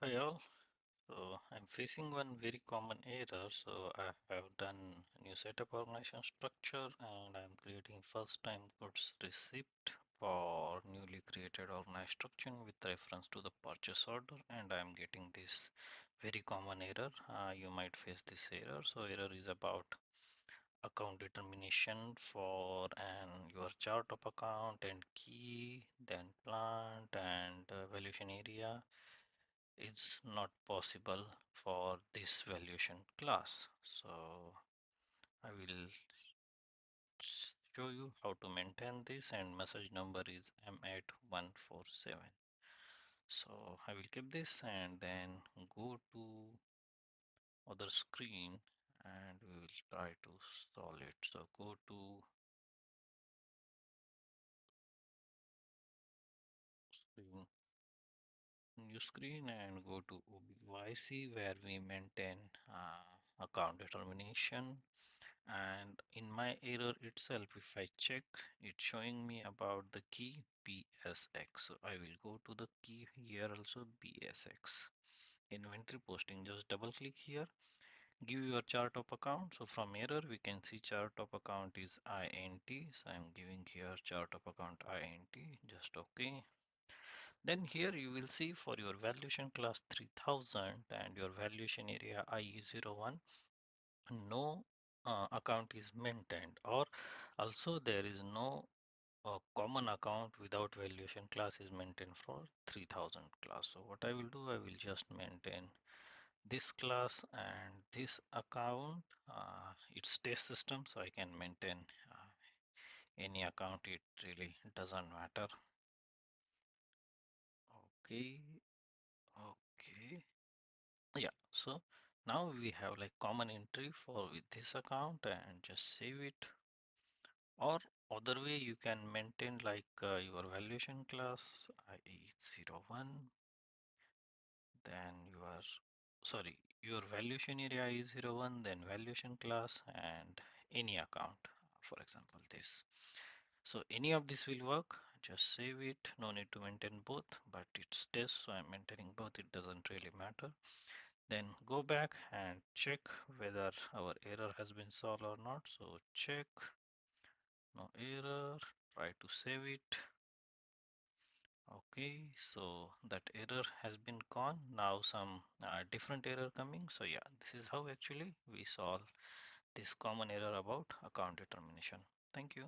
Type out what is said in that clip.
Hi all. So I'm facing one very common error. So I have done new setup organization structure and I'm creating first time goods receipt for newly created organized structure with reference to the purchase order, and I'm getting this very common error. You might face this error. So error is about account determination for your chart of account and key, then plant and valuation area is not possible for this valuation class. So I will show you how to maintain this, and message number is M8147. So I will keep this and then go to other screen and we will try to solve it. So go to screen, new screen, and go to OBYC where we maintain account determination. And in my error itself, if I check, it's showing me about the key BSX. So I will go to the key here also, BSX. Inventory posting, just double click here, give your chart of account. So from error, we can see chart of account is INT. So I'm giving here chart of account INT, just okay. Then here you will see for your valuation class 3000 and your valuation area IE01, no account is maintained, or also there is no common account without valuation class is maintained for 3000 class. So what I will do, I will just maintain this class and this account. It's test system, so I can maintain any account. It really doesn't matter. Okay, okay, yeah. So now we have like common entry for with this account and just save it. Or other way you can maintain like your valuation class IE01, then your sorry your valuation area is 01, then valuation class and any account, for example this. So any of this will work, just save it, no need to maintain both, but it's test, so I'm maintaining both, it doesn't really matter. Then go back and check whether our error has been solved or not. So check, no error, try to save it. Okay, so that error has been gone. Now some different error coming. So yeah, this is how actually we solve this common error about account determination. Thank you.